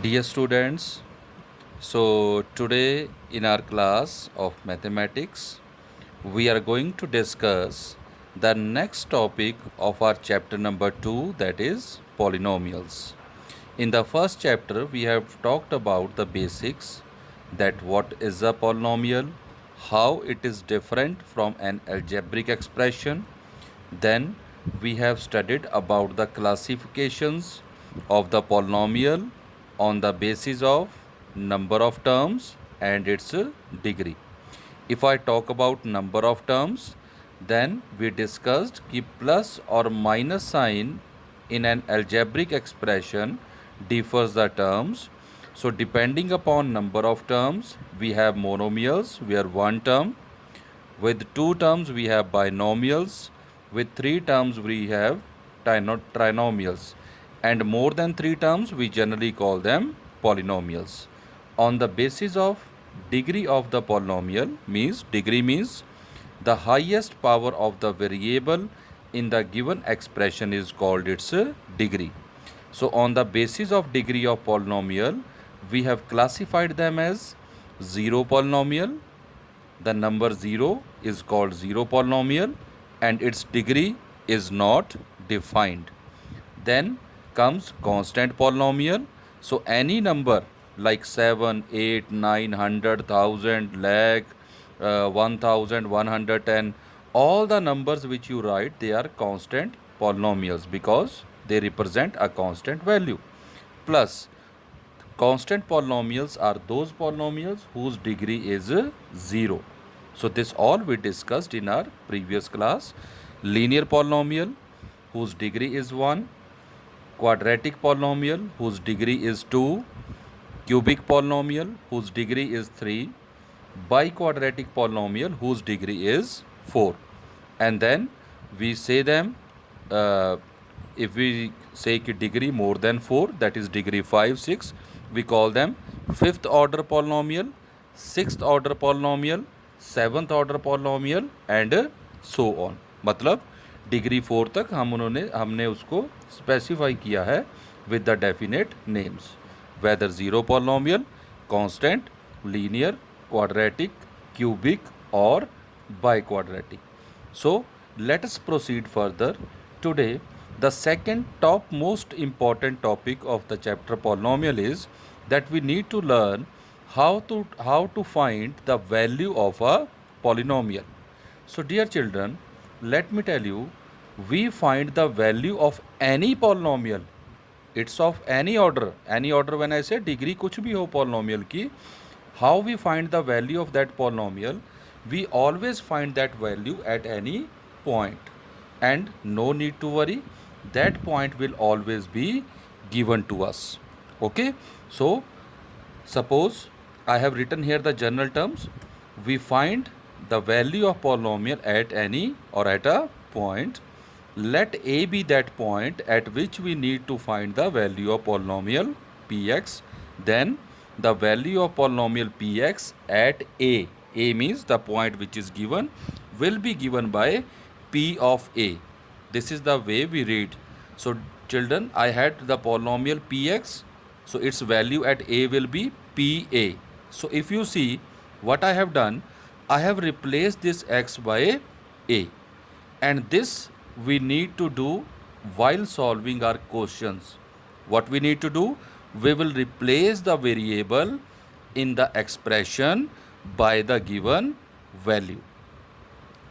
Dear students, so today in our class of mathematics, we are going to discuss the next topic of our chapter number 2, that is polynomials. In the first chapter, we have talked about the basics, that what is a polynomial, how it is different from an algebraic expression. Then we have studied about the classifications of the polynomial on the basis of number of terms and its degree. If I talk about number of terms, then we discussed कि plus or minus sign in an algebraic expression differs the terms. So depending upon number of terms, we have monomials where one term, with two terms we have binomials, with three terms we have trinomials, and more than three terms we generally call them polynomials. On the basis of degree of the polynomial, means degree means the highest power of the variable in the given expression is called its degree. So on the basis of degree of polynomial, we have classified them as zero polynomial. The number 0 is called zero polynomial and its degree is not defined. Then comes constant polynomial. So any number like 7, 8, 9, 100, 1000, lakh, 1000, 110, all the numbers which you write, they are constant polynomials because they represent a constant value. Plus, constant polynomials are those polynomials whose degree is 0. So this all we discussed in our previous class. Linear polynomial whose degree is 1, quadratic polynomial whose degree is 2, cubic polynomial whose degree is 3, biquadratic polynomial whose degree is 4. And then we say them, uh, if we say ki degree more than 4, that is degree 5, 6, we call them fifth order polynomial, sixth order polynomial, seventh order polynomial and so on. मतलब degree 4 तक हमने उसको specify किया है with the definite names, whether zero polynomial, constant, linear, quadratic, cubic or biquadratic. So let us proceed further. Today the second top most important topic of the chapter polynomial is that we need to learn how to find the value of a polynomial. So dear children, let me tell you, we find the value of any polynomial, it's of any order. Any order when I say degree कुछ भी हो polynomial की, how we find the value of that polynomial, we always find that value at any point, and no need to worry, that point will always be given to us. Okay, so suppose I have written here the general terms. We find the value of polynomial at any or at a point. Let A be that point at which we need to find the value of polynomial Px. Then the value of polynomial Px at A. A means the point which is given will be given by P of A. This is the way we read. So children, I had the polynomial Px. So its value at A will be Pa. So if you see what I have done, I have replaced this x by A, and this we need to do while solving our questions. What we need to do? We will replace the variable in the expression by the given value.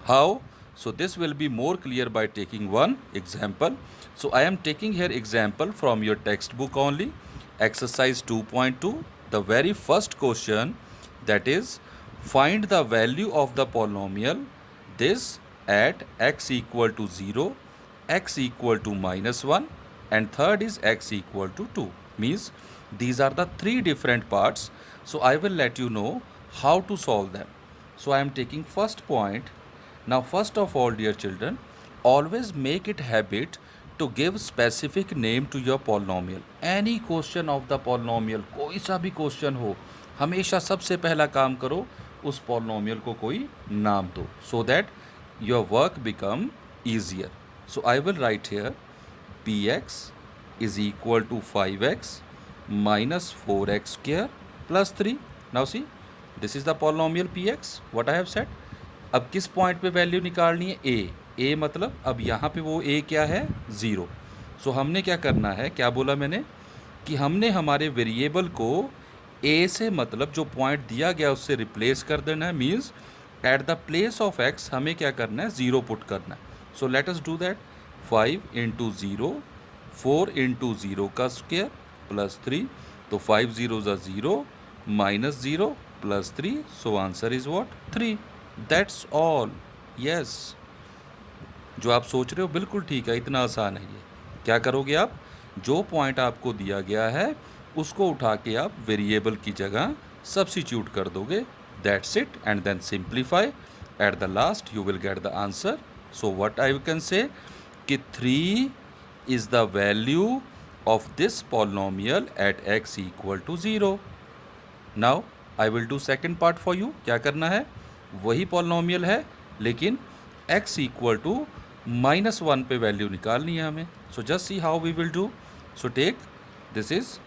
How? So this will be more clear by taking one example. So I am taking here example from your textbook only, exercise 2.2. The very first question, that is, find the value of the polynomial this at x equal to 0, x equal to minus 1 and third is x equal to 2. Means these are the three different parts. So I will let you know how to solve them. So I am taking first point. Now first of all, dear children, always make it habit to give specific name to your polynomial. Any question of the polynomial, कोई सा भी question हो, हमेशा सबसे पहला काम करो उस polynomial को कोई नाम दो, so that your work become easier. So I will write here Px is equal to 5x minus 4x square plus 3. Now see, this is the polynomial px, what I have said. अब किस point पे value निकालनी है? ए मतलब अब यहाँ पे वो ए क्या है? 0. सो हमने क्या करना है, क्या बोला मैंने कि हमने हमारे वेरिएबल को ए से मतलब जो पॉइंट दिया गया उससे रिप्लेस कर देना है. Means at the place of x हमें क्या करना है? 0 पुट करना है. So let us do that. 5 into 0, 4 into 0 का स्क्वेयर प्लस 3. तो 5 0 ज़ा 0 minus 0 plus 3. So answer is what? 3. That's all. Yes, जो आप सोच रहे हो बिल्कुल ठीक है, इतना आसान है ये. क्या करोगे आप? जो पॉइंट आपको दिया गया है उसको उठा के आप वेरिएबल की जगह सब्स्टिट्यूट कर दोगे. That's it. And then simplify. At the last you will get the answer. So what I can say कि 3 is the value of this polynomial at x equal to 0. Now I will do second part for you. क्या करना है? वही polynomial है लेकिन x equal to -1 पे value निकालनी है हमें. So just see how we will do. So take this is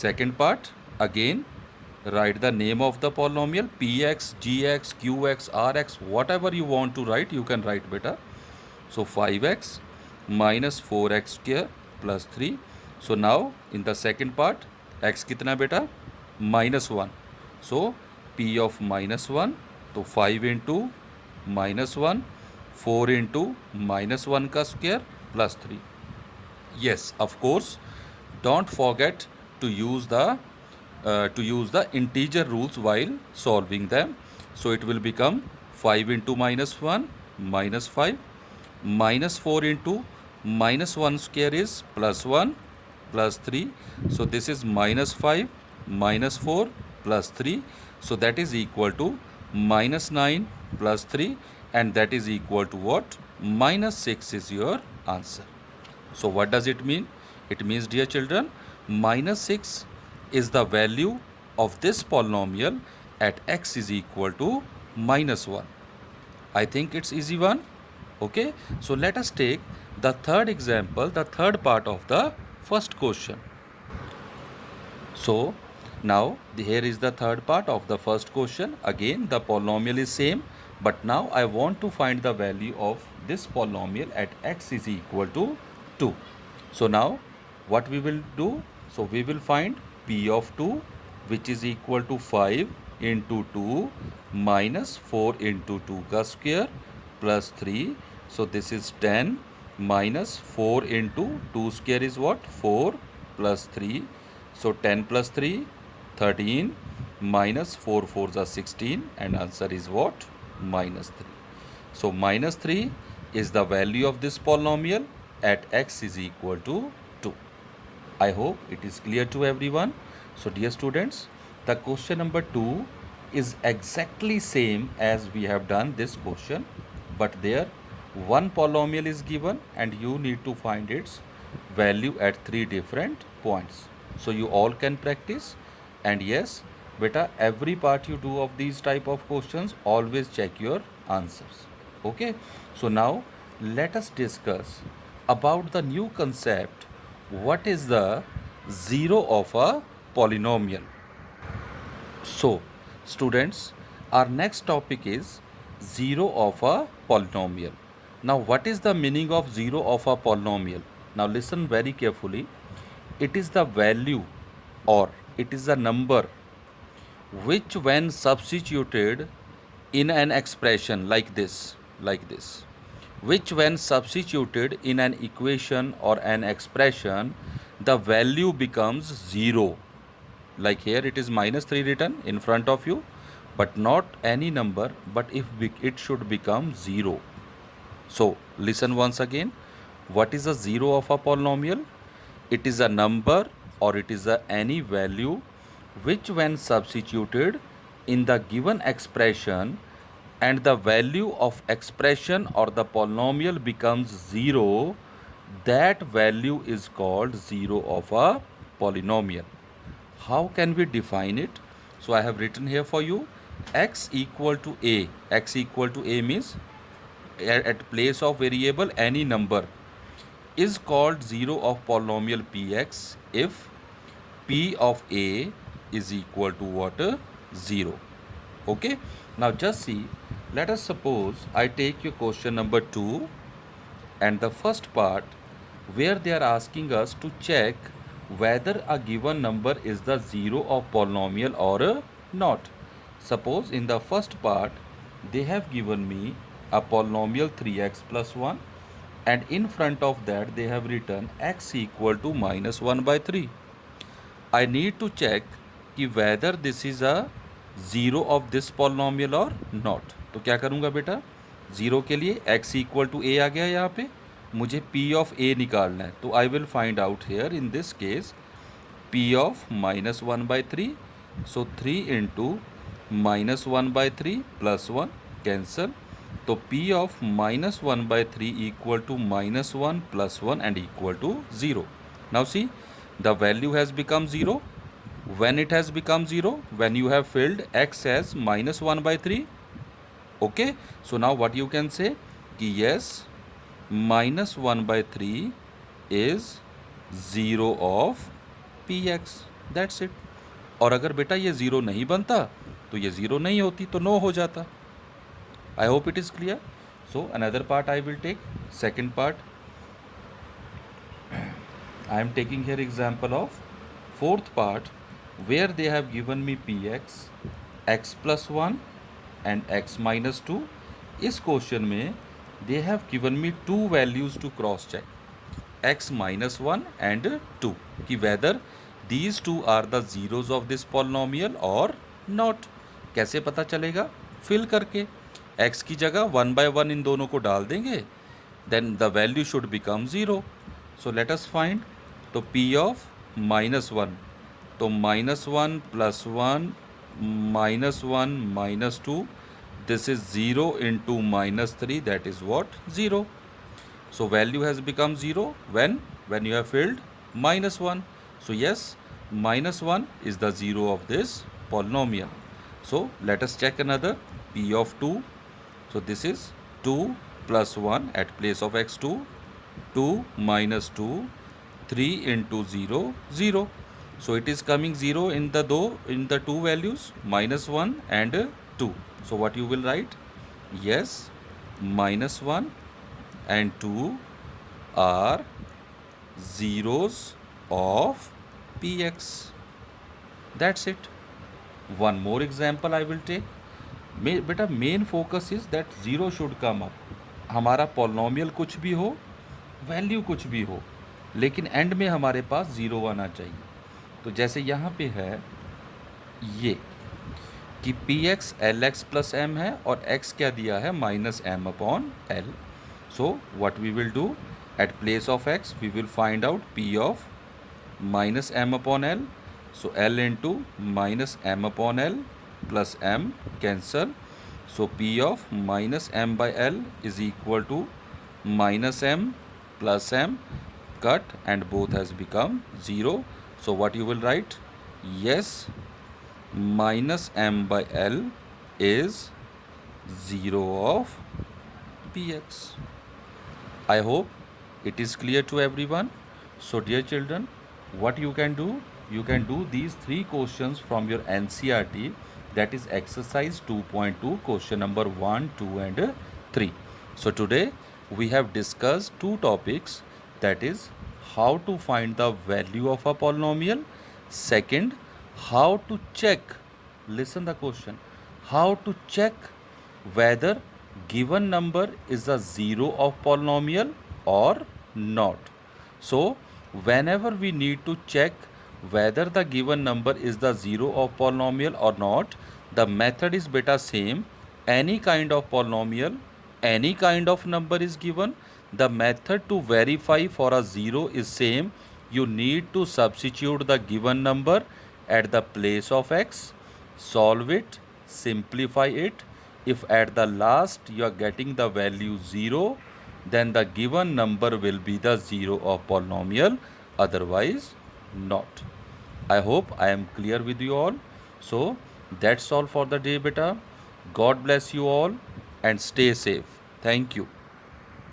second part. Again write the name of the polynomial px, gx, qx, rx, whatever you want to write you can write beta. So 5x minus 4x square plus 3. So now in the second part x कितना बेटा? -1. So p of -1, तो 5 into -1, 4 into -1 का square plus 3. Yes, of course, don't forget to use the integer rules while solving them. So it will become 5 into -1 minus 5, minus 4 into -1 square is +1 plus 3. So this is -5 minus 4 plus 3. So that is equal to -9 plus 3, and that is equal to what? -6 is your answer. So what does it mean? It means, dear children, -6 is the value of this polynomial at x is equal to -1. I think it's easy one. Okay, so let us take the third example, the third part of the first question. So now here is the third part of the first question. Again the polynomial is same, but now I want to find the value of this polynomial at x is equal to 2. So now what we will do? So we will find p of 2, which is equal to 5 into 2 minus 4 into 2 का square plus 3. So this is 10 minus 4 into 2 square is what? 4 plus 3. So 10 plus 3, 13 minus 4 4s are 16, and answer is what? -3. So -3 is the value of this polynomial at x is equal to 2. I hope it is clear to everyone. So dear students, the question number 2 is exactly same as we have done this question, but there one polynomial is given and you need to find its value at 3 different points. So you all can practice, and yes beta, every part you do of these type of questions always check your answers. Okay, so now let us discuss about the new concept. What is the zero of a polynomial? So students, our next topic is zero of a polynomial. Now what is the meaning of zero of a polynomial? Now listen very carefully. It is the value, or it is a number which when substituted in an expression like this, which when substituted in an equation or an expression, the value becomes 0. Like here it is -3 written in front of you, but not any number, but if it should become 0. So listen once again. What is a zero of a polynomial? It is a number, or it is any value which when substituted in the given expression and the value of expression or the polynomial becomes 0, that value is called zero of a polynomial. How can we define it? So I have written here for you, x equal to a. X equal to a means at place of variable any number is called zero of polynomial px if P of A is equal to what? 0. Okay. Now just see, let us suppose I take your question number 2 and the first part where they are asking us to check whether a given number is the 0 of polynomial or not. Suppose in the first part they have given me a polynomial 3x plus 1 and in front of that they have written x equal to minus 1 by 3. I need to check कि whether this is a zero of this polynomial और not. तो क्या करूँगा बेटा, zero के लिए x equal to ए आ गया यहाँ पे, मुझे p ऑफ a निकालना है. तो I will find out here in this case p of minus 1 by 3. So 3 into minus 1 by 3 plus 1 cancel. तो p of minus 1 by 3 equal to minus 1 plus 1 and equal to 0. Now see the value has become 0. When it has become 0, when you have filled x as minus 1 by 3. Okay, so now what you can say कि yes, minus 1 by 3 is 0 of px. That's it. और अगर बेटा ये 0 नहीं बनता तो ये 0 नहीं होती, तो no हो जाता. I hope it is clear. So another part I will take. Second part, I am taking here example of fourth part where they have given me px, x plus 1 and x minus 2. इस question में they have given me two values to cross check, x minus 1 and 2, कि whether these two are the zeros of this polynomial or not. कैसे पता चलेगा? Fill करके x की जगह 1 by 1 इन दोनों को डाल देंगे, then the value should become 0. So let us find. तो p ऑफ माइनस 1, तो minus 1 plus 1 minus 1 minus 2, this is 0 into minus 3, that is what 0. So value has become 0 when you have filled minus 1. So yes, minus 1 is the 0 of this polynomial. So let us check another, p of 2. So this is 2 plus 1 at place of x2, 2 minus 2, 3 into 0, 0. So it is coming 0 in the two values, minus 1 and 2. So what you will write? Yes, minus 1 and 2 are zeros of px. That's it. One more example I will take. बेटा main focus is that zero should come up. हमारा polynomial कुछ भी हो, value कुछ भी हो, लेकिन and में हमारे पास ज़ीरो आना चाहिए. तो जैसे यहाँ पे है ये कि p x l x plus m है और एक्स क्या दिया है, minus m upon l. So what we will do, at place of x we will find out p of minus m upon l. So l into minus m upon l plus m cancel. So p of minus m by l is equal to minus m plus m, cut and both has become 0. So what you will write? Yes, minus m by l is 0 of px. I hope it is clear to everyone. So dear children, what you can do? You can do these three questions from your NCERT, that is exercise 2.2 question number 1, 2 and 3. So today we have discussed two topics, that is how to find the value of a polynomial. Second, how to check, listen the question, how to check whether given number is a zero of polynomial or not. So whenever we need to check whether the given number is the zero of polynomial or not, the method is beta same. Any kind of polynomial, any kind of number is given, the method to verify for a zero is same. You need to substitute the given number at the place of x, solve it, simplify it. If at the last you are getting the value 0, then the given number will be the 0 of polynomial, otherwise not. I hope I am clear with you all. So that's all for the day beta. God bless you all and stay safe. Thank you.